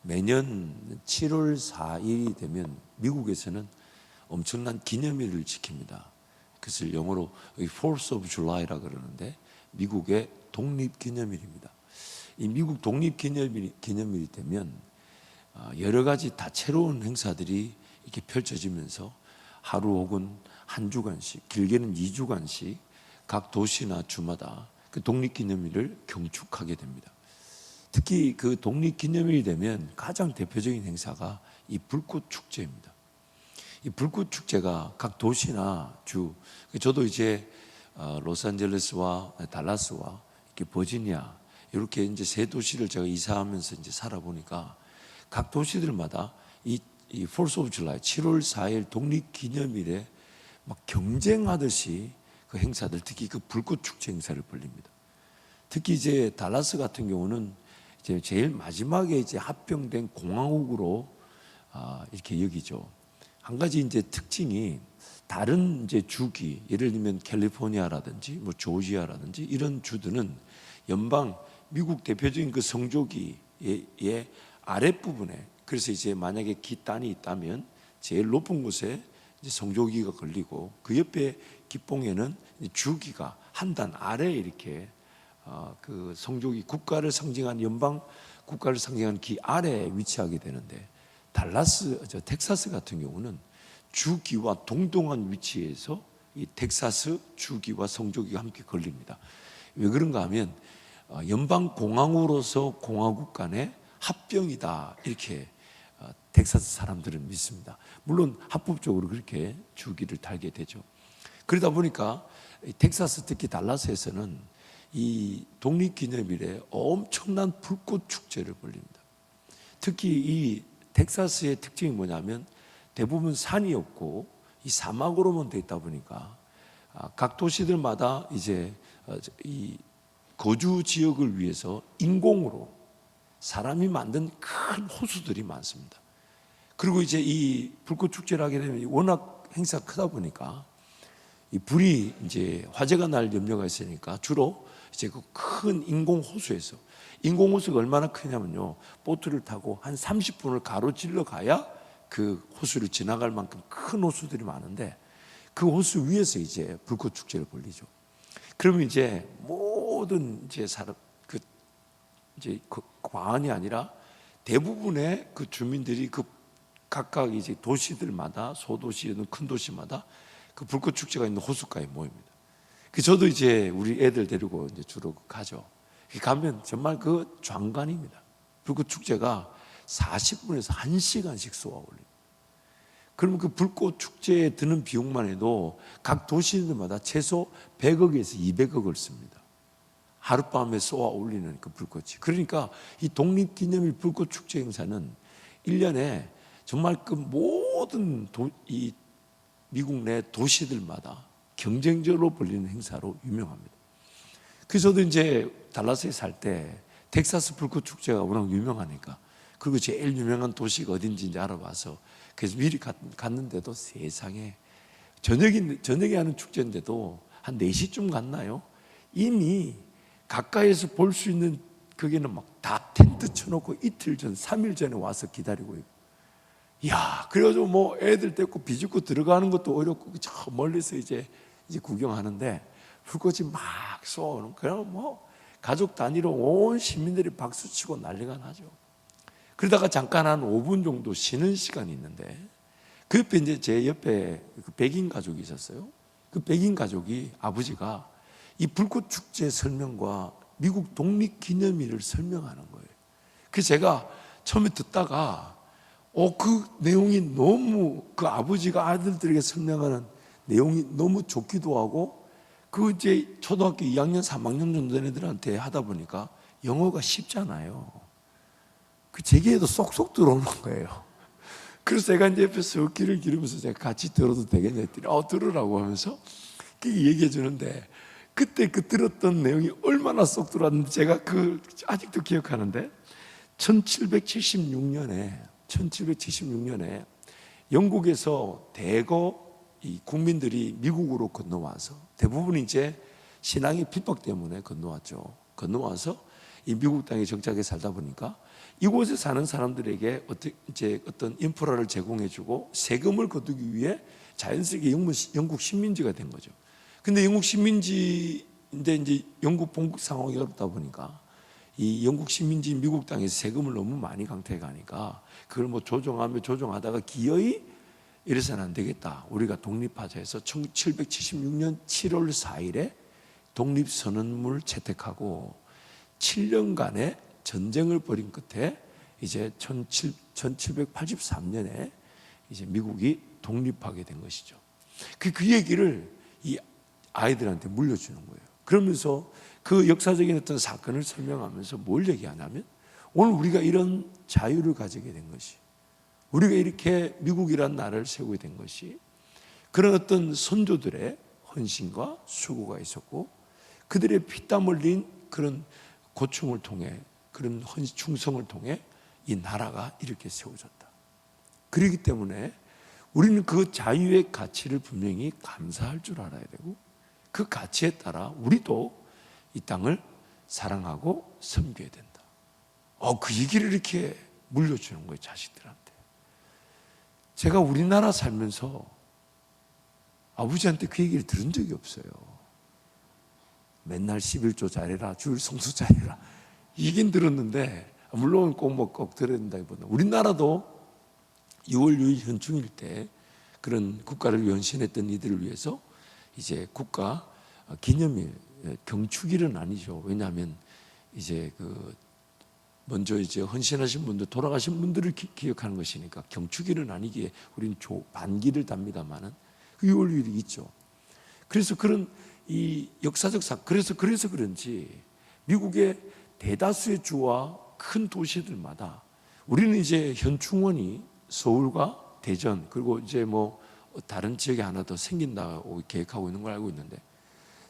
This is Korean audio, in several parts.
매년 7월 4일이 되면 미국에서는 엄청난 기념일을 지킵니다. 그것을 영어로 4th of July라 그러는데 미국의 독립기념일입니다. 이 미국 독립기념일이 되면 여러 가지 다채로운 행사들이 이렇게 펼쳐지면서 하루 혹은 한 주간씩, 길게는 2주간씩 각 도시나 주마다 그 독립기념일을 경축하게 됩니다. 특히 그 독립기념일이 되면 가장 대표적인 행사가 이 불꽃축제입니다. 이 불꽃축제가 각 도시나 주, 저도 이제 로스앤젤레스와 달라스와 이렇게 버지니아 이렇게 이제 세 도시를 제가 이사하면서 이제 살아보니까 각 도시들마다 이 4th of July 7월 4일 독립기념일에 막 경쟁하듯이 그 행사들, 특히 그 불꽃축제 행사를 벌립니다. 특히 이제 달라스 같은 경우는 이제 제일 마지막에 이제 합병된 공화국으로 이렇게 여기죠. 한 가지 이제 특징이 다른 이제 주기, 예를 들면 캘리포니아라든지 뭐 조지아라든지 이런 주들은 연방 미국 대표적인 그 성조기의 아랫부분에, 그래서 이제 만약에 기단이 있다면 제일 높은 곳에 이제 성조기가 걸리고 그 옆에 기봉에는 주기가 한 단 아래에 이렇게 그 성조기 국가를 상징한 연방 국가를 상징한 기 아래에 위치하게 되는데, 텍사스 같은 경우는 주기와 동등한 위치에서 이 텍사스 주기와 성조기가 함께 걸립니다. 왜 그런가 하면 연방 공화국으로서 공화국 간의 합병이다, 이렇게 텍사스 사람들은 믿습니다. 물론 합법적으로 그렇게 주기를 달게 되죠. 그러다 보니까 텍사스, 특히 달라스에서는 이 독립기념일에 엄청난 불꽃 축제를 벌립니다. 특히 이 텍사스의 특징이 뭐냐면 대부분 산이 없고 이 사막으로만 되어 있다 보니까 각 도시들마다 이제 이 거주 지역을 위해서 인공으로 사람이 만든 큰 호수들이 많습니다. 그리고 이제 이 불꽃 축제를 하게 되면 워낙 행사가 크다 보니까 이 불이 이제 화재가 날 염려가 있으니까 주로 이제 그 큰 인공 호수에서, 인공 호수가 얼마나 크냐면요, 보트를 타고 한 30분을 가로질러 가야 그 호수를 지나갈 만큼 큰 호수들이 많은데 그 호수 위에서 이제 불꽃 축제를 벌리죠. 그러면 이제 모든 이제 이제 과언이 아니라 대부분의 그 주민들이 그 각각 이제 도시들마다, 소도시든 큰 도시마다 그 불꽃 축제가 있는 호숫가에 모입니다. 저도 이제 우리 애들 데리고 이제 주로 가죠. 가면 정말 그 장관입니다. 불꽃 축제가 40분에서 1시간씩 쏘아올립니다. 그러면 그 불꽃 축제에 드는 비용만 해도 각 도시들마다 최소 100억에서 200억을 씁니다. 하룻밤에 쏘아올리는 그 불꽃이. 그러니까 이 독립기념일 불꽃 축제 행사는 1년에 정말 그 모든 이 미국 내 도시들마다 경쟁적으로 벌리는 행사로 유명합니다. 그래서 저도 이제 달라스에 살 때 텍사스 불꽃 축제가 워낙 유명하니까, 그리고 제일 유명한 도시가 어딘지 이제 알아봐서 그래서 미리 갔는데도 세상에 저녁에 하는 축제인데도 한 4시쯤 갔나요? 이미 가까이에서 볼 수 있는 거기는 막 다 텐트 쳐놓고 이틀 전, 3일 전에 와서 기다리고 있고, 이야, 그래가지고 뭐 애들 데리고 비집고 들어가는 것도 어렵고 저 멀리서 이제 구경하는데 불꽃이 막 쏘는, 그냥 뭐 가족 단위로 온 시민들이 박수치고 난리가 나죠. 그러다가 잠깐 한 5분 정도 쉬는 시간이 있는데 그 옆에 이제 제 옆에 그 백인 가족이 있었어요. 그 백인 가족이 아버지가 이 불꽃 축제 설명과 미국 독립기념일을 설명하는 거예요. 그래서 제가 처음에 듣다가 그 내용이 너무, 그 아버지가 아들들에게 설명하는 내용이 너무 좋기도 하고, 그 이제 초등학교 2학년, 3학년 정도 된 애들한테 하다 보니까 영어가 쉽잖아요. 그 제게도 쏙쏙 들어오는 거예요. 그래서 제가 이제 옆에서 귀를 기르면서 제가 같이 들어도 되겠냐 했더니 들으라고 하면서 얘기해 주는데, 그때 그 들었던 내용이 얼마나 쏙 들어왔는지 제가 아직도 기억하는데, 1776년에 영국에서 대거 이 국민들이 미국으로 건너와서, 대부분 이제 신앙의 핍박 때문에 건너와서 이 미국 땅에 정착해 살다 보니까 이곳에 사는 사람들에게 어떤 인프라를 제공해주고 세금을 거두기 위해 자연스럽게 영국 식민지가 된 거죠. 근데 영국 식민지인데 이제 영국 본국 상황이 어렵다 보니까 이 영국 식민지 미국 땅에서 세금을 너무 많이 강타해 가니까 그걸 뭐 조정하다가 기어이 이래서는 안 되겠다. 우리가 독립하자 해서 1776년 7월 4일에 독립선언문을 채택하고 7년간의 전쟁을 벌인 끝에 이제 1783년에 이제 미국이 독립하게 된 것이죠. 그 얘기를 이 아이들한테 물려주는 거예요. 그러면서 그 역사적인 어떤 사건을 설명하면서 뭘 얘기하냐면 오늘 우리가 이런 자유를 가지게 된 것이, 우리가 이렇게 미국이란 나라를 세우게 된 것이 그런 어떤 선조들의 헌신과 수고가 있었고 그들의 피땀 흘린 그런 고충을 통해 그런 충성을 통해 이 나라가 이렇게 세워졌다. 그렇기 때문에 우리는 그 자유의 가치를 분명히 감사할 줄 알아야 되고 그 가치에 따라 우리도 이 땅을 사랑하고 섬겨야 된다. 그 얘기를 이렇게 물려주는 거예요, 자식들한테. 제가 우리나라 살면서 아버지한테 그 얘기를 들은 적이 없어요. 맨날 11조 잘해라, 주일 성수 잘해라. 이긴 들었는데, 물론 꼭 들어야 된다기보다 우리나라도 6월 6일 현충일 때 그런 국가를 헌신했던 이들을 위해서 이제 국가 기념일, 경축일은 아니죠. 왜냐하면 이제 먼저 이제 헌신하신 분들, 돌아가신 분들을 기억하는 것이니까 경축일은 아니기에 우리는 반기를 답니다만은 6월 6일이 있죠. 그래서 그런 이 역사적 그래서 그런지 미국의 대다수의 주와 큰 도시들마다 우리는 이제 현충원이 서울과 대전 그리고 이제 뭐 다른 지역에 하나 더 생긴다고 계획하고 있는 걸 알고 있는데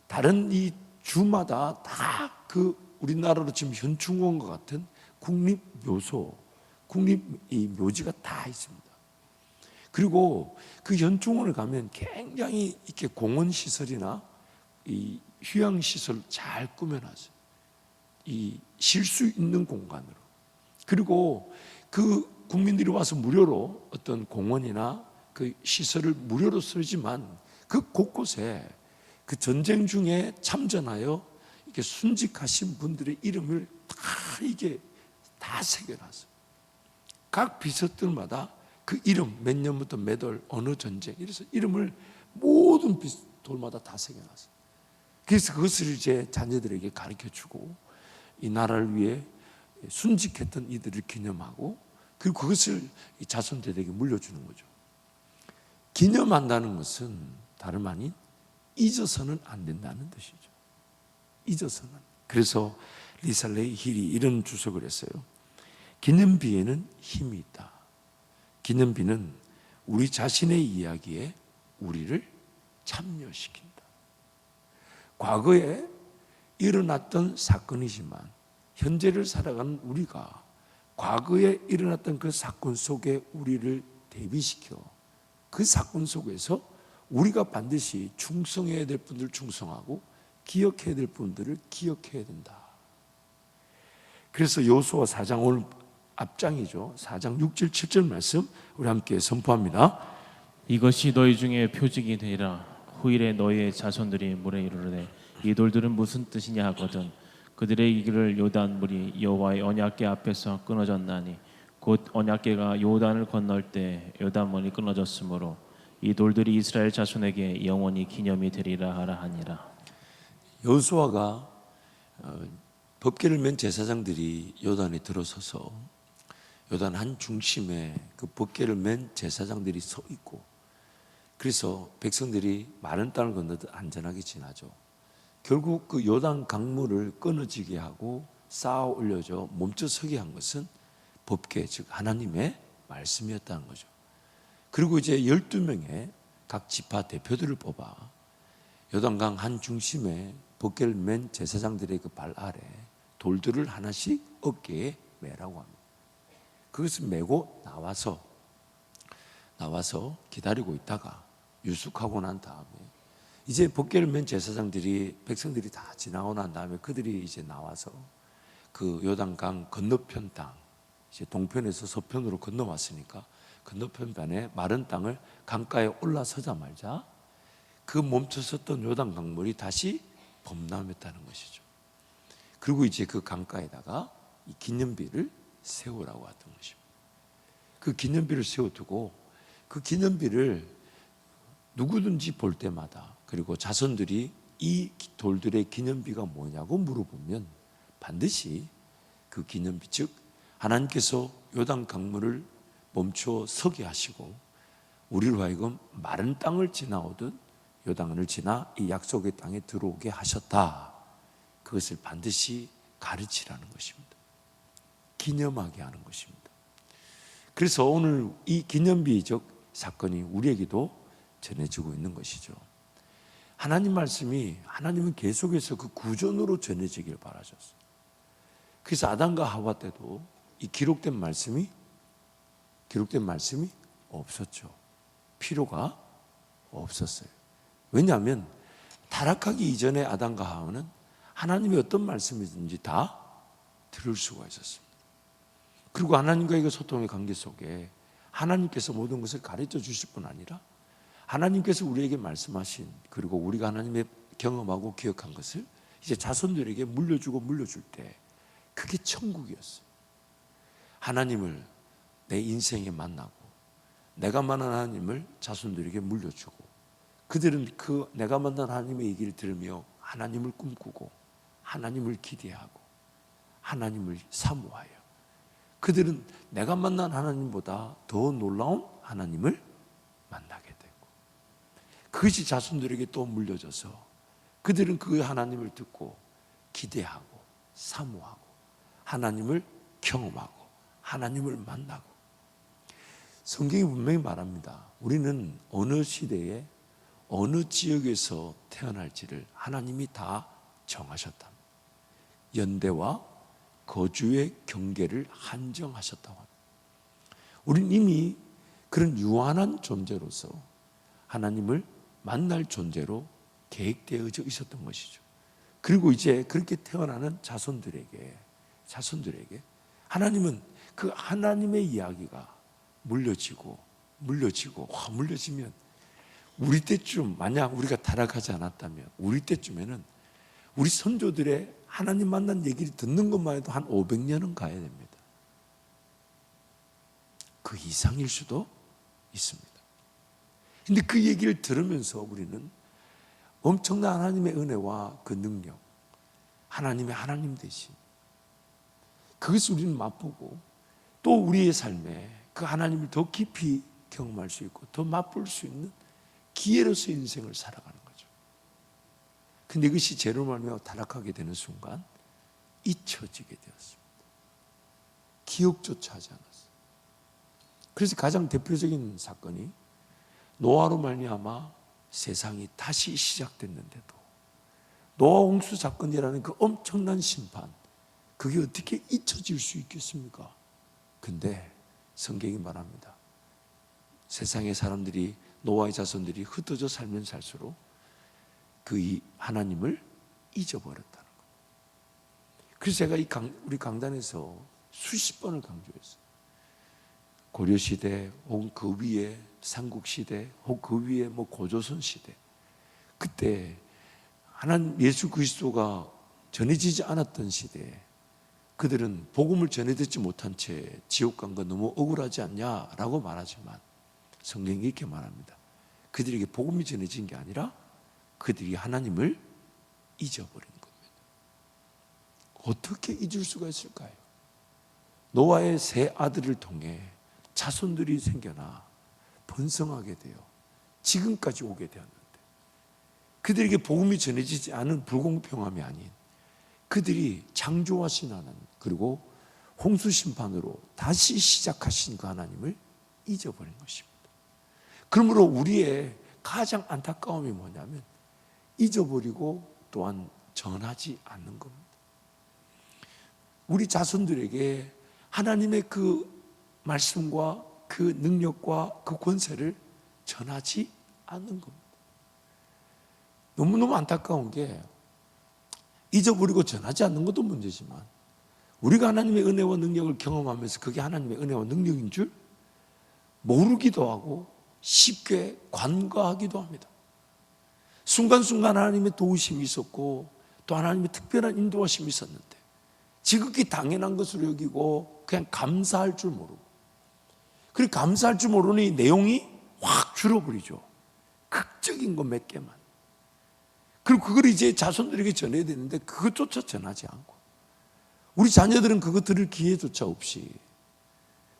다른 이 주마다 다 우리나라로 지금 현충원과 같은 국립묘소, 국립 이 묘지가 다 있습니다. 그리고 그 현충원을 가면 굉장히 이렇게 공원 시설이나 이 휴양 시설 잘 꾸며놨어요. 이 쉴 수 있는 공간으로. 그리고 그 국민들이 와서 무료로 어떤 공원이나 그 시설을 무료로 쓰지만 그 곳곳에 그 전쟁 중에 참전하여 이렇게 순직하신 분들의 이름을 다 새겨놨어요. 각 비석들마다 그 이름 몇 년부터 몇 월 어느 전쟁 이래서 이름을 모든 돌마다 다 새겨놨어요. 그래서 그것을 이제 자녀들에게 가르쳐주고 이 나라를 위해 순직했던 이들을 기념하고 그리고 그것을 자손들에게 물려주는 거죠. 기념한다는 것은 다름 아닌 잊어서는 안 된다는 뜻이죠. 잊어서는. 그래서 리살레이 힐이 이런 주석을 했어요. 기념비에는 힘이 있다. 기념비는 우리 자신의 이야기에 우리를 참여시킨다. 과거에 일어났던 사건이지만 현재를 살아가는 우리가 과거에 일어났던 그 사건 속에 우리를 대비시켜 그 사건 속에서 우리가 반드시 충성해야 될 분들을 충성하고 기억해야 될 분들을 기억해야 된다. 그래서 여호수아 4장 오늘 앞장이죠. 4장 6절 7절 말씀 우리 함께 선포합니다. 이것이 너희 중에 표징이 되리라. 후일에 너희의 자손들이 물에 이르르되 이 돌들은 무슨 뜻이냐 하거든 그들의 이기를 요단 물이 여호와의 언약궤 앞에서 끊어졌나니 곧 언약궤가 요단을 건널 때 요단 물이 끊어졌으므로 이 돌들이 이스라엘 자손에게 영원히 기념이 되리라 하라 하니라. 여호수아가 법궤를 맨 제사장들이 요단에 들어서서 요단 한 중심에 그 법궤를 맨 제사장들이 서 있고 그래서 백성들이 마른 땅을 건너듯 안전하게 지나죠. 결국 그 요단 강물을 끊어지게 하고 쌓아 올려져 멈춰서게 한 것은 법궤 즉 하나님의 말씀이었다는 거죠. 그리고 이제 12명의 각 지파 대표들을 뽑아 요단강 한 중심에 법궤를 맨 제사장들의 그 발 아래 돌들을 하나씩 어깨에 매라고 합니다. 그것을 메고 나와서 기다리고 있다가 유숙하고 난 다음에 이제 법궤를 맨 제사장들이 백성들이 다 지나고 난 다음에 그들이 이제 나와서 그 요단강 건너편 땅, 이제 동편에서 서편으로 건너왔으니까 건너편 편에 마른 땅을 강가에 올라서자마자 그 멈춰섰던 요단 강물이 다시 범람했다는 것이죠. 그리고 이제 그 강가에다가 이 기념비를 세우라고 했던 것입니다. 그 기념비를 세워두고 그 기념비를 누구든지 볼 때마다, 그리고 자손들이 이 돌들의 기념비가 뭐냐고 물어보면 반드시 그 기념비, 즉 하나님께서 요단 강물을 멈춰 서게 하시고 우리로 하여금 마른 땅을 지나오듯 요단을 지나 이 약속의 땅에 들어오게 하셨다. 그것을 반드시 가르치라는 것입니다. 기념하게 하는 것입니다. 그래서 오늘 이 기념비적 사건이 우리에게도 전해지고 있는 것이죠. 하나님 말씀이, 하나님은 계속해서 그 구전으로 전해지길 바라셨어요. 그래서 아담과 하와 때도 이 기록된 말씀이 없었죠. 필요가 없었어요. 왜냐하면 타락하기 이전에 아담과 하와는 하나님이 어떤 말씀이든지 다 들을 수가 있었습니다. 그리고 하나님과의 소통의 관계 속에 하나님께서 모든 것을 가르쳐 주실 뿐 아니라 하나님께서 우리에게 말씀하신, 그리고 우리가 하나님의 경험하고 기억한 것을 이제 자손들에게 물려주고 물려줄 때 그게 천국이었어요. 하나님을 내 인생에 만나고 내가 만난 하나님을 자손들에게 물려주고 그들은 그 내가 만난 하나님의 얘기를 들으며 하나님을 꿈꾸고 하나님을 기대하고 하나님을 사모하여 그들은 내가 만난 하나님보다 더 놀라운 하나님을 만나게 되고 그것이 자손들에게 또 물려져서 그들은 그 하나님을 듣고 기대하고 사모하고 하나님을 경험하고 하나님을 만나고. 성경이 분명히 말합니다. 우리는 어느 시대에 어느 지역에서 태어날지를 하나님이 다 정하셨답니다. 연대와 거주의 경계를 한정하셨다고 합니다. 우리는 이미 그런 유한한 존재로서 하나님을 만날 존재로 계획되어져 있었던 것이죠. 그리고 이제 그렇게 태어나는 자손들에게 하나님은 그 하나님의 이야기가 물려지면 우리 때쯤, 만약 우리가 타락하지 않았다면 우리 때쯤에는 우리 선조들의 하나님 만난 얘기를 듣는 것만 해도 한 500년은 가야 됩니다. 그 이상일 수도 있습니다. 근데 그 얘기를 들으면서 우리는 엄청난 하나님의 은혜와 그 능력, 하나님의 하나님 되신 그것을 우리는 맛보고 또 우리의 삶에 그 하나님을 더 깊이 경험할 수 있고 더 맛볼 수 있는 기회로서 인생을 살아가는 거죠. 근데 이것이 죄로 말미암아 타락하게 되는 순간 잊혀지게 되었습니다. 기억조차 하지 않았어요. 그래서 가장 대표적인 사건이 노아로 말미암아 세상이 다시 시작됐는데도 노아 홍수 사건이라는 그 엄청난 심판, 그게 어떻게 잊혀질 수 있겠습니까? 근데 성경이 말합니다. 세상의 사람들이, 노아의 자손들이 흩어져 살면 살수록 그 하나님을 잊어버렸다는 거예요. 그래서 제가 우리 강단에서 수십 번을 강조했어요. 고려시대 혹은 그 위에 삼국시대 혹은 그 위에 고조선 시대, 그때 하나님 예수 그리스도가 전해지지 않았던 시대에 그들은 복음을 전해 듣지 못한 채 지옥 간 거 너무 억울하지 않냐라고 말하지만 성경이 이렇게 말합니다. 그들에게 복음이 전해진 게 아니라 그들이 하나님을 잊어버린 겁니다. 어떻게 잊을 수가 있을까요? 노아의 세 아들을 통해 자손들이 생겨나 번성하게 되어 지금까지 오게 되었는데 그들에게 복음이 전해지지 않은 불공평함이 아닌 그들이 창조하신 하나님, 그리고 홍수 심판으로 다시 시작하신 그 하나님을 잊어버린 것입니다. 그러므로 우리의 가장 안타까움이 뭐냐면 잊어버리고 또한 전하지 않는 겁니다. 우리 자손들에게 하나님의 그 말씀과 그 능력과 그 권세를 전하지 않는 겁니다. 너무너무 안타까운 게 잊어버리고 전하지 않는 것도 문제지만 우리가 하나님의 은혜와 능력을 경험하면서 그게 하나님의 은혜와 능력인 줄 모르기도 하고 쉽게 간과하기도 합니다. 순간순간 하나님의 도우심이 있었고 또 하나님의 특별한 인도하심이 있었는데 지극히 당연한 것으로 여기고 그냥 감사할 줄 모르고, 그리고 감사할 줄 모르니 내용이 확 줄어버리죠. 극적인 거 몇 개만. 그리고 그걸 이제 자손들에게 전해야 되는데 그것조차 전하지 않고, 우리 자녀들은 그거 들을 기회조차 없이,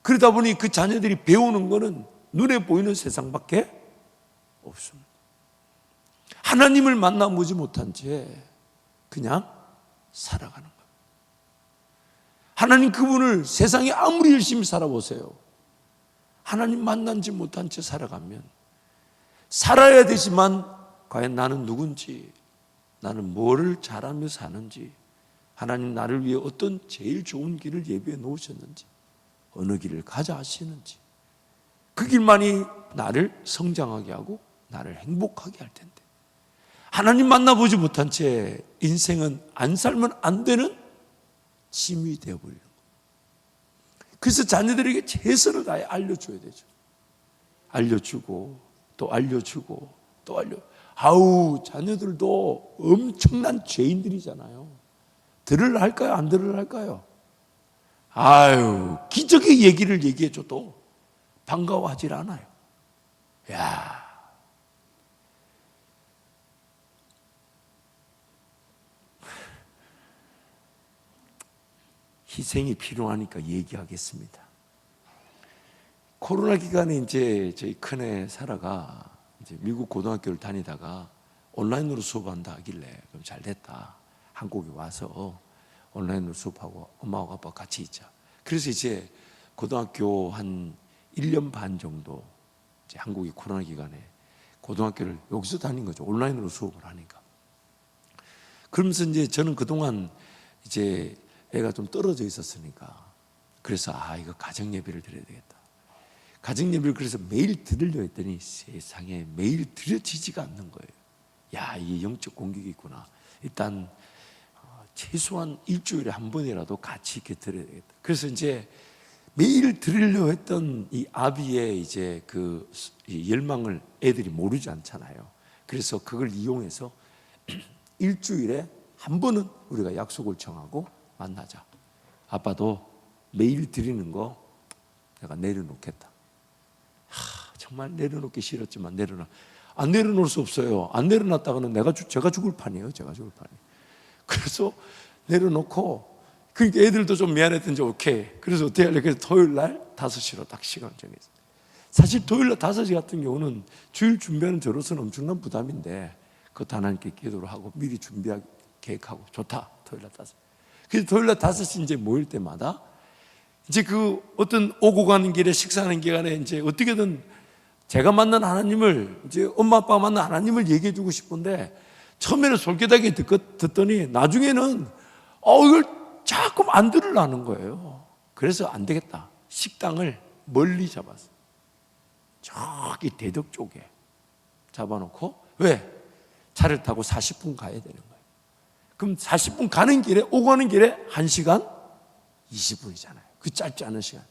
그러다 보니 그 자녀들이 배우는 거는 눈에 보이는 세상밖에 없습니다. 하나님을 만나보지 못한 채 그냥 살아가는 거예요. 하나님 그분을 세상에 아무리 열심히 살아보세요, 하나님 만나지 못한 채 살아가면 살아야 되지만 과연 나는 누군지, 나는 뭐를 잘하며 사는지, 하나님 나를 위해 어떤 제일 좋은 길을 예비해 놓으셨는지, 어느 길을 가자 하시는지, 그 길만이 나를 성장하게 하고 나를 행복하게 할 텐데, 하나님 만나보지 못한 채 인생은 안 살면 안 되는 짐이 되어버리는 거예요. 그래서 자녀들에게 최선을 다해 알려줘야 되죠. 알려주고 또 알려주고 또 아우, 자녀들도 엄청난 죄인들이잖아요. 들으려 할까요? 안 들으려 할까요? 아유, 기적의 얘기를 얘기해줘도 반가워하질 않아요. 야, 희생이 필요하니까 얘기하겠습니다. 코로나 기간에 이제 저희 큰애 사라가 이제 미국 고등학교를 다니다가 온라인으로 수업한다 하길래 그럼 잘 됐다, 한국에 와서 온라인으로 수업하고 엄마하고 아빠 같이 있자. 그래서 이제 고등학교 한 1년 반 정도 이제 한국이 코로나 기간에 고등학교를 여기서 다닌 거죠. 온라인으로 수업을 하니까. 그러면서 이제 저는 그동안 이제 애가 좀 떨어져 있었으니까, 그래서 이거 가정 예배를 드려야 되겠다. 가정 예배를 그래서 매일 들으려 했더니 세상에 매일 드려지지가 않는 거예요. 야, 이 영적 공격이 있구나. 일단 최소한 일주일에 한 번이라도 같이 이렇게 들어야 되겠다. 그래서 이제 매일 들으려 했던 이 아비의 이제 그 열망을 애들이 모르지 않잖아요. 그래서 그걸 이용해서 일주일에 한 번은 우리가 약속을 정하고 만나자. 아빠도 매일 드리는 거 내가 내려놓겠다. 정말 내려놓기 싫었지만 안 내려놓을 수 없어요. 안 내려놨다가는 제가 죽을 판이에요. 제가 죽을 판이에요. 그래서 내려놓고, 그러니까 애들도 좀 미안했던지 오케이. 그래서 어떻게 하려고, 그래서 토요일 날 5시로 딱 시간 정했어요. 사실 토요일 날 5시 같은 경우는 주일 준비하는 저로서는 엄청난 부담인데, 그것도 하나님께 기도를 하고 미리 준비하고 계획하고 좋다. 토요일 날 5시. 그래서 토요일 날 5시 이제 모일 때마다 이제 그 어떤 오고 가는 길에, 식사하는 기간에 이제 어떻게든 제가 만난 하나님을, 이제 엄마 아빠가 만난 하나님을 얘기해 주고 싶은데, 처음에는 솔깃하게 듣더니 나중에는 이걸 자꾸 안 들으려는 거예요. 그래서 안 되겠다. 식당을 멀리 잡았어요. 저기 대덕 쪽에 잡아놓고, 왜? 차를 타고 40분 가야 되는 거예요. 그럼 40분 가는 길에, 오고 가는 길에 1시간 20분이잖아요. 그 짧지 않은 시간.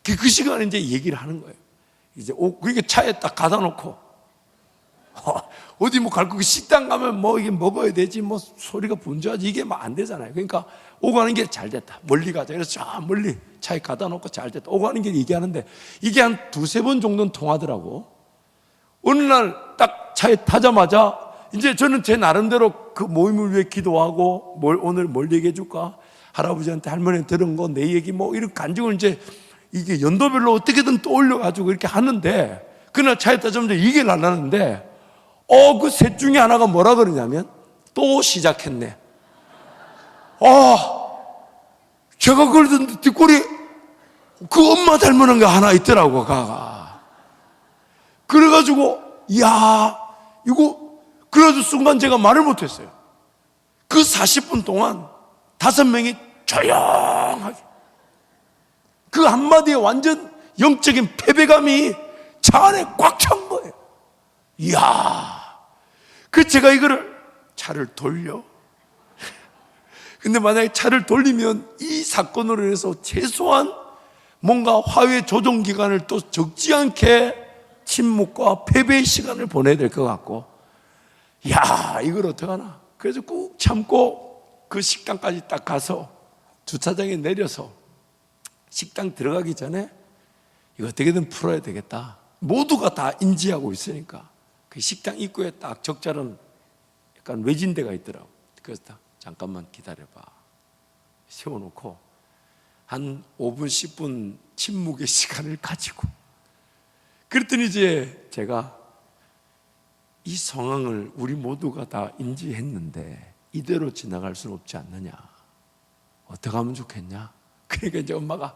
그 시간에 이제 얘기를 하는 거예요. 이제 그러니까 차에 딱 가다 놓고, 어디 뭐 갈 거, 식당 가면 뭐 이게 먹어야 되지, 뭐 소리가 분주하지, 이게 뭐 안 되잖아요. 그러니까 오고 가는 길 잘 됐다. 멀리 가자. 그래서 저 멀리 차에 가다 놓고 잘 됐다. 오고 가는 길 얘기하는데 이게 한 2-3번 정도는 통하더라고. 어느 날 딱 차에 타자마자 이제 저는 제 나름대로 그 모임을 위해 기도하고, 오늘 뭘 얘기해 줄까? 할아버지한테 할머니한테 들은 거, 내 얘기 뭐 이런 간증을 이제 이게 연도별로 어떻게든 떠올려가지고 이렇게 하는데, 그날 차에 타자마자 이게 날라는데, 그 셋 중에 하나가 뭐라 그러냐면, 또 시작했네. 제가 그걸 듣는데 뒷골이 그 엄마 닮은 게 하나 있더라고, 가가. 그래가지고, 이거, 그래도 순간 제가 말을 못했어요. 그 40분 동안 5명이 조용하게, 그 한마디에 완전 영적인 패배감이 차 안에 꽉 찬 거예요. 그 제가 이거를 차를 돌려, 근데 만약에 차를 돌리면 이 사건으로 해서 최소한 뭔가 화해 조정 기간을 또 적지 않게 침묵과 패배의 시간을 보내야 될 것 같고, 야, 이걸 어떡하나. 그래서 꾹 참고 그 식당까지 딱 가서 주차장에 내려서 식당 들어가기 전에 이거 어떻게든 풀어야 되겠다. 모두가 다 인지하고 있으니까 그 식당 입구에 딱 적절한 약간 외진 데가 있더라고. 그래서 딱 잠깐만 기다려봐 세워놓고 한 5분 10분 침묵의 시간을 가지고, 그랬더니 이제 제가 이 상황을 우리 모두가 다 인지했는데 이대로 지나갈 수는 없지 않느냐, 어떻게 하면 좋겠냐. 그러니까 이제 엄마가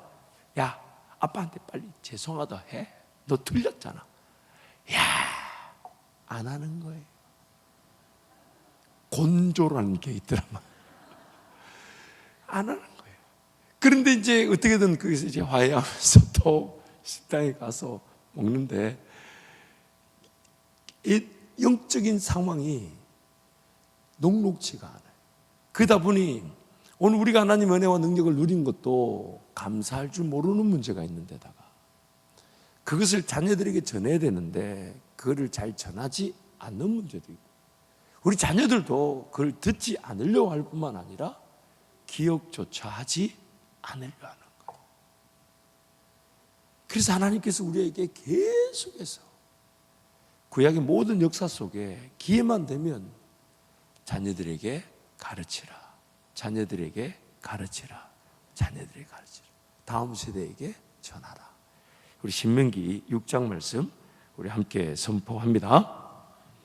야, 아빠한테 빨리 죄송하다 해. 너 틀렸잖아. 야, 안 하는 거예요. 곤조라는 게 있더라만. 안 하는 거예요. 그런데 이제 어떻게든 거기서 이제 화해하면서 또 식당에 가서 먹는데, 이 영적인 상황이 녹록지가 않아요. 그러다 보니 오늘 우리가 하나님 은혜와 능력을 누린 것도 감사할 줄 모르는 문제가 있는데다가 그것을 자녀들에게 전해야 되는데 그거를 잘 전하지 않는 문제도 있고, 우리 자녀들도 그걸 듣지 않으려고 할 뿐만 아니라 기억조차 하지 않으려 하는 거예요. 그래서 하나님께서 우리에게 계속해서 구약의 모든 역사 속에 기회만 되면 자녀들에게 가르치라, 자녀들에게 가르치라, 자녀들에게 가르치라, 다음 세대에게 전하라. 우리 신명기 6장 말씀 우리 함께 선포합니다.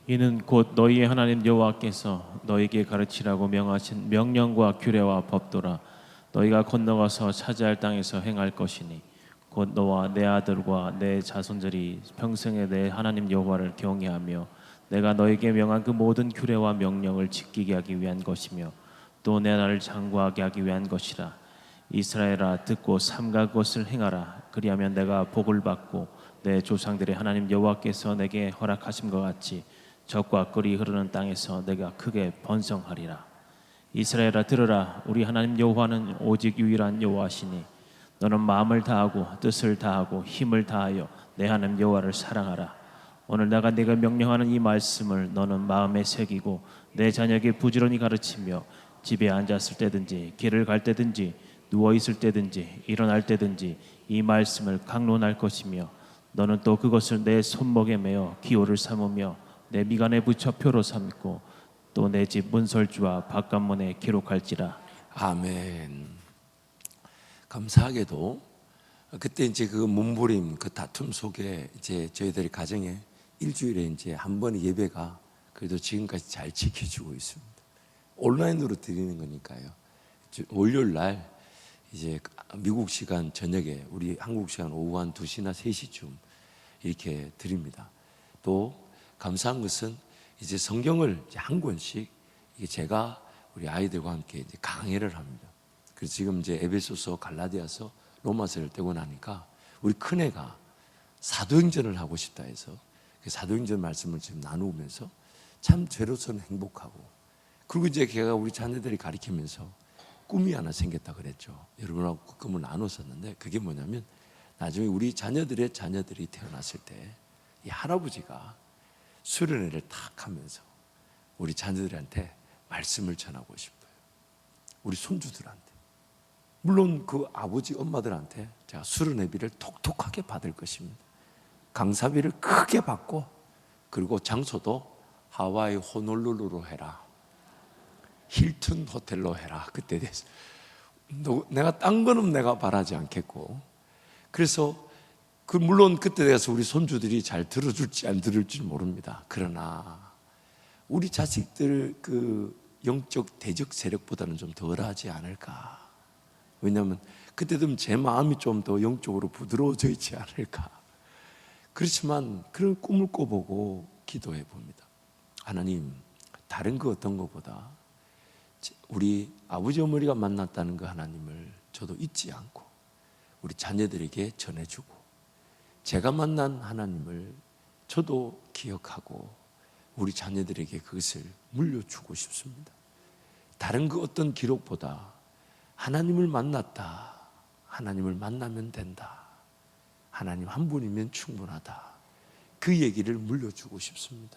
이는 곧 너희의 하나님 여호와께서 너희에게 가르치라고 명하신 명령과 규례와 법도라. 너희가 건너가서 차지할 땅에서 행할 것이니 곧 너와 내 아들과 내 자손들이 평생에 내 하나님 여호와를 경외하며 내가 너에게 명한 그 모든 규례와 명령을 지키게 하기 위한 것이며 또 내 나라를 장구하게 하기 위한 것이라. 이스라엘아, 듣고 삼가 그것을 행하라. 그리하면 내가 복을 받고 내 조상들의 하나님 여호와께서 내게 허락하신 것 같이 젖과 꿀이 흐르는 땅에서 내가 크게 번성하리라. 이스라엘아, 들으라. 우리 하나님 여호와는 오직 유일한 여호와시니 너는 마음을 다하고 뜻을 다하고 힘을 다하여 내 하나님 여호와를 사랑하라. 오늘 내가 네가 명령하는 이 말씀을 너는 마음에 새기고 내 자녀에게 부지런히 가르치며 집에 앉았을 때든지 길을 갈 때든지 누워 있을 때든지 일어날 때든지 이 말씀을 강론할 것이며 너는 또 그것을 내 손목에 매어 기호를 삼으며 내 미간에 붙여 표로 삼고 또 내 집 문설주와 바깥문에 기록할지라. 아멘. 감사하게도 그때 이제 그 몸부림, 그 다툼 속에 이제 저희들의 가정에 일주일에 이제 한 번의 예배가 그래도 지금까지 잘 지켜지고 있습니다. 온라인으로 드리는 거니까요. 월요일 날 이제 미국 시간 저녁에 우리 한국 시간 오후 한 2시나 3시쯤 이렇게 드립니다. 또 감사한 것은 이제 성경을 이제 한 권씩 이게 제가 우리 아이들과 함께 이제 강해를 합니다. 그래서 지금 이제 에베소서, 갈라디아서, 로마서를 떼고 나니까 우리 큰애가 사도행전을 하고 싶다 해서 그 사도행전 말씀을 지금 나누면서 참 저로서는 행복하고, 그리고 이제 걔가 우리 자녀들이 가르치면서 꿈이 하나 생겼다 그랬죠. 여러분하고 그 꿈을 나눴었는데 그게 뭐냐면 나중에 우리 자녀들의 자녀들이 태어났을 때 이 할아버지가 수련회를 탁 하면서 우리 자녀들한테 말씀을 전하고 싶어요. 우리 손주들한테. 물론 그 아버지 엄마들한테 제가 수련회비를 톡톡하게 받을 것입니다. 강사비를 크게 받고, 그리고 장소도 하와이 호놀룰루로 해라, 힐튼 호텔로 해라. 그때 돼서 내가 딴 거는 내가 바라지 않겠고, 그래서 물론 그때 돼서 우리 손주들이 잘 들어줄지 안 들을지 모릅니다. 그러나 우리 자식들 그 영적 대적 세력보다는 좀 덜하지 않을까. 왜냐하면 그때 되면 제 마음이 좀 더 영적으로 부드러워져 있지 않을까. 그렇지만 그런 꿈을 꿔보고 기도해 봅니다. 하나님, 다른 그 어떤 것보다 우리 아버지 어머니가 만났다는 그 하나님을 저도 잊지 않고 우리 자녀들에게 전해주고, 제가 만난 하나님을 저도 기억하고 우리 자녀들에게 그것을 물려주고 싶습니다. 다른 그 어떤 기록보다 하나님을 만났다, 하나님을 만나면 된다, 하나님 한 분이면 충분하다, 그 얘기를 물려주고 싶습니다.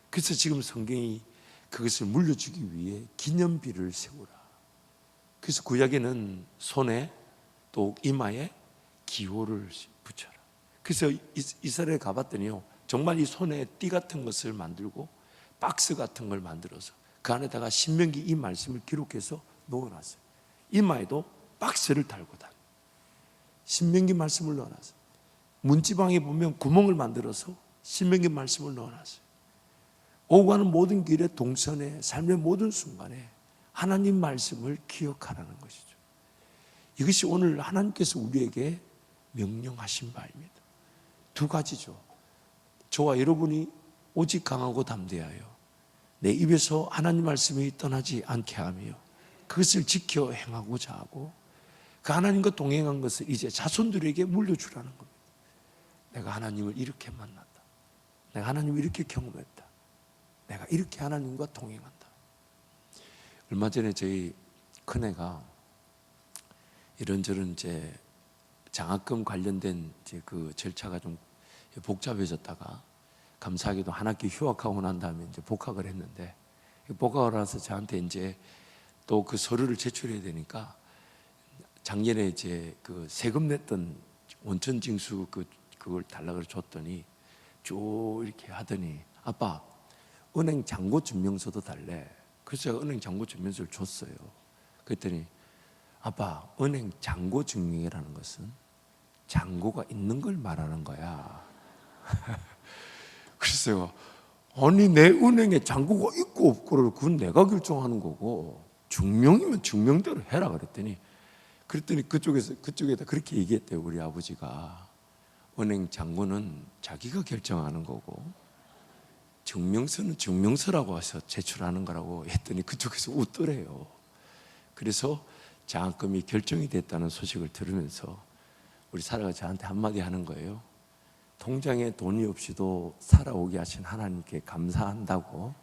그래서 지금 성경이 그것을 물려주기 위해 기념비를 세우라. 그래서 구약에는 손에 또 이마에 기호를 붙여라. 그래서 이스라엘에 가봤더니요, 정말 이 손에 띠 같은 것을 만들고 박스 같은 걸 만들어서 그 안에다가 신명기 이 말씀을 기록해서 넣어놨어요. 이마에도 박스를 달고 다녀. 신명기 말씀을 넣어놨어요. 문지방에 보면 구멍을 만들어서 신명기 말씀을 넣어놨어요. 오고 가는 모든 길에 동선에 삶의 모든 순간에 하나님 말씀을 기억하라는 것이죠. 이것이 오늘 하나님께서 우리에게 명령하신 바입니다. 두 가지죠. 저와 여러분이 오직 강하고 담대하여 내 입에서 하나님 말씀이 떠나지 않게 하며 그것을 지켜 행하고자 하고 그 하나님과 동행한 것을 이제 자손들에게 물려주라는 겁니다. 내가 하나님을 이렇게 만났다. 내가 하나님을 이렇게 경험했다. 내가 이렇게 하나님과 동행한다. 얼마 전에 저희 큰애가 이런저런 이제 장학금 관련된 이제 그 절차가 좀 복잡해졌다가 감사하게도 한 학기 휴학하고 난 다음에 이제 복학을 했는데, 복학을 해서 저한테 이제 또 그 서류를 제출해야 되니까 작년에 이제 그 세금 냈던 원천 징수 그걸 달라고 줬더니 쭉 이렇게 하더니 아빠 은행 잔고 증명서도 달래. 그래서 제가 은행 잔고 증명서를 줬어요. 그랬더니 아빠 은행 잔고 증명이라는 것은 잔고가 있는 걸 말하는 거야. 그래서 아니 내 은행에 잔고가 있고 없고를 그건 내가 결정하는 거고 증명이면 증명대로 해라 그랬더니 그쪽에다 그렇게 얘기했대요. 우리 아버지가 은행 잔고는 자기가 결정하는 거고 증명서는 증명서라고 해서 제출하는 거라고 했더니 그쪽에서 웃더래요. 그래서 장학금이 결정이 됐다는 소식을 들으면서 우리 사라가 저한테 한마디 하는 거예요. 통장에 돈이 없이도 살아오게 하신 하나님께 감사한다고.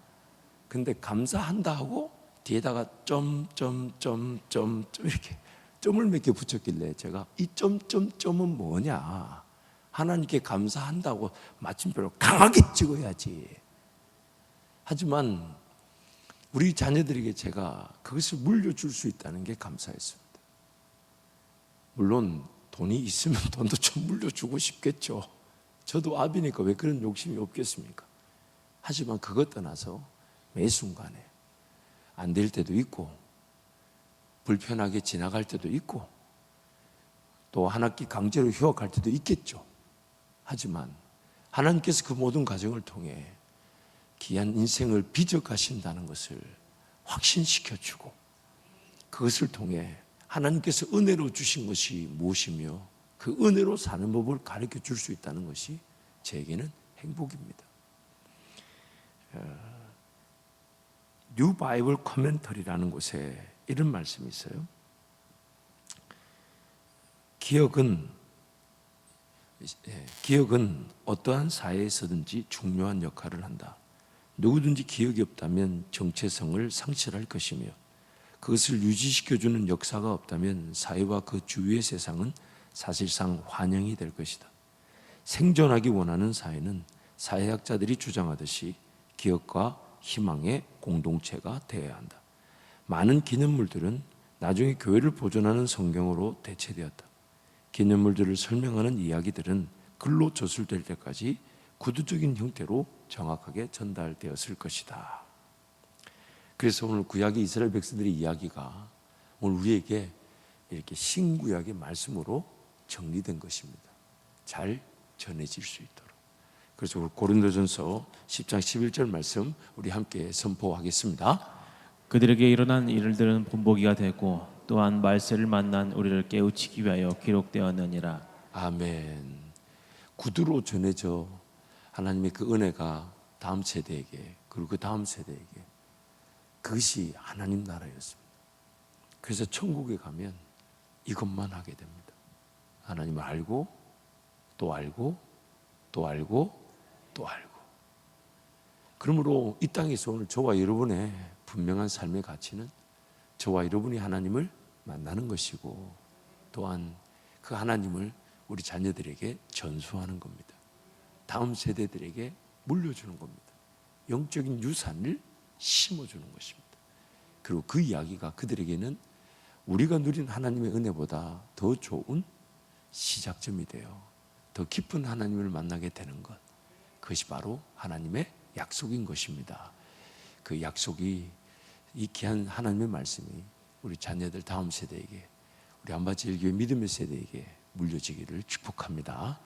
근데 감사한다 하고 뒤에다가 점점점점 이렇게 점을 몇 개 붙였길래 제가 이 점점점은 뭐냐, 하나님께 감사한다고 마침표를 강하게 찍어야지. 하지만 우리 자녀들에게 제가 그것을 물려줄 수 있다는 게 감사했습니다. 물론 돈이 있으면 돈도 좀 물려주고 싶겠죠. 저도 아비니까 왜 그런 욕심이 없겠습니까? 하지만 그것 떠나서 매 순간에 안 될 때도 있고 불편하게 지나갈 때도 있고 또 한 학기 강제로 휴학할 때도 있겠죠. 하지만 하나님께서 그 모든 과정을 통해 귀한 인생을 빚어가신다는 것을 확신시켜주고 그것을 통해 하나님께서 은혜로 주신 것이 무엇이며 그 은혜로 사는 법을 가르쳐 줄 수 있다는 것이 제게는 행복입니다. 뉴 바이블 코멘터리라는 곳에 이런 말씀이 있어요. 기억은 어떠한 사회에서든지 중요한 역할을 한다. 누구든지 기억이 없다면 정체성을 상실할 것이며 그것을 유지시켜주는 역사가 없다면 사회와 그 주위의 세상은 사실상 환영이 될 것이다. 생존하기 원하는 사회는 사회학자들이 주장하듯이 기억과 희망의 공동체가 되어야 한다. 많은 기념물들은 나중에 교회를 보존하는 성경으로 대체되었다. 기념물들을 설명하는 이야기들은 글로 저술될 때까지 구두적인 형태로 정확하게 전달되었을 것이다. 그래서 오늘 구약의 이스라엘 백성들의 이야기가 오늘 우리에게 이렇게 신구약의 말씀으로 정리된 것입니다. 잘 전해질 수 있도록. 그래서 우리 고린도전서 10장 11절 말씀 우리 함께 선포하겠습니다. 그들에게 일어난 일들은 본보기가 되고 또한 말세를 만난 우리를 깨우치기 위하여 기록되었느니라. 아멘. 구두로 전해져 하나님의 그 은혜가 다음 세대에게 그리고 그 다음 세대에게, 그것이 하나님 나라였습니다. 그래서 천국에 가면 이것만 하게 됩니다. 하나님을 알고 또 알고 또 알고 또 알고. 그러므로 이 땅에서 오늘 저와 여러분의 분명한 삶의 가치는 저와 여러분이 하나님을 만나는 것이고 또한 그 하나님을 우리 자녀들에게 전수하는 겁니다. 다음 세대들에게 물려주는 겁니다. 영적인 유산을 심어주는 것입니다. 그리고 그 이야기가 그들에게는 우리가 누린 하나님의 은혜보다 더 좋은 시작점이 돼요. 더 깊은 하나님을 만나게 되는 것, 그것이 바로 하나님의 약속인 것입니다. 그 약속이, 이 귀한 하나님의 말씀이 우리 자녀들 다음 세대에게, 우리 안바제일교회 믿음의 세대에게 물려지기를 축복합니다.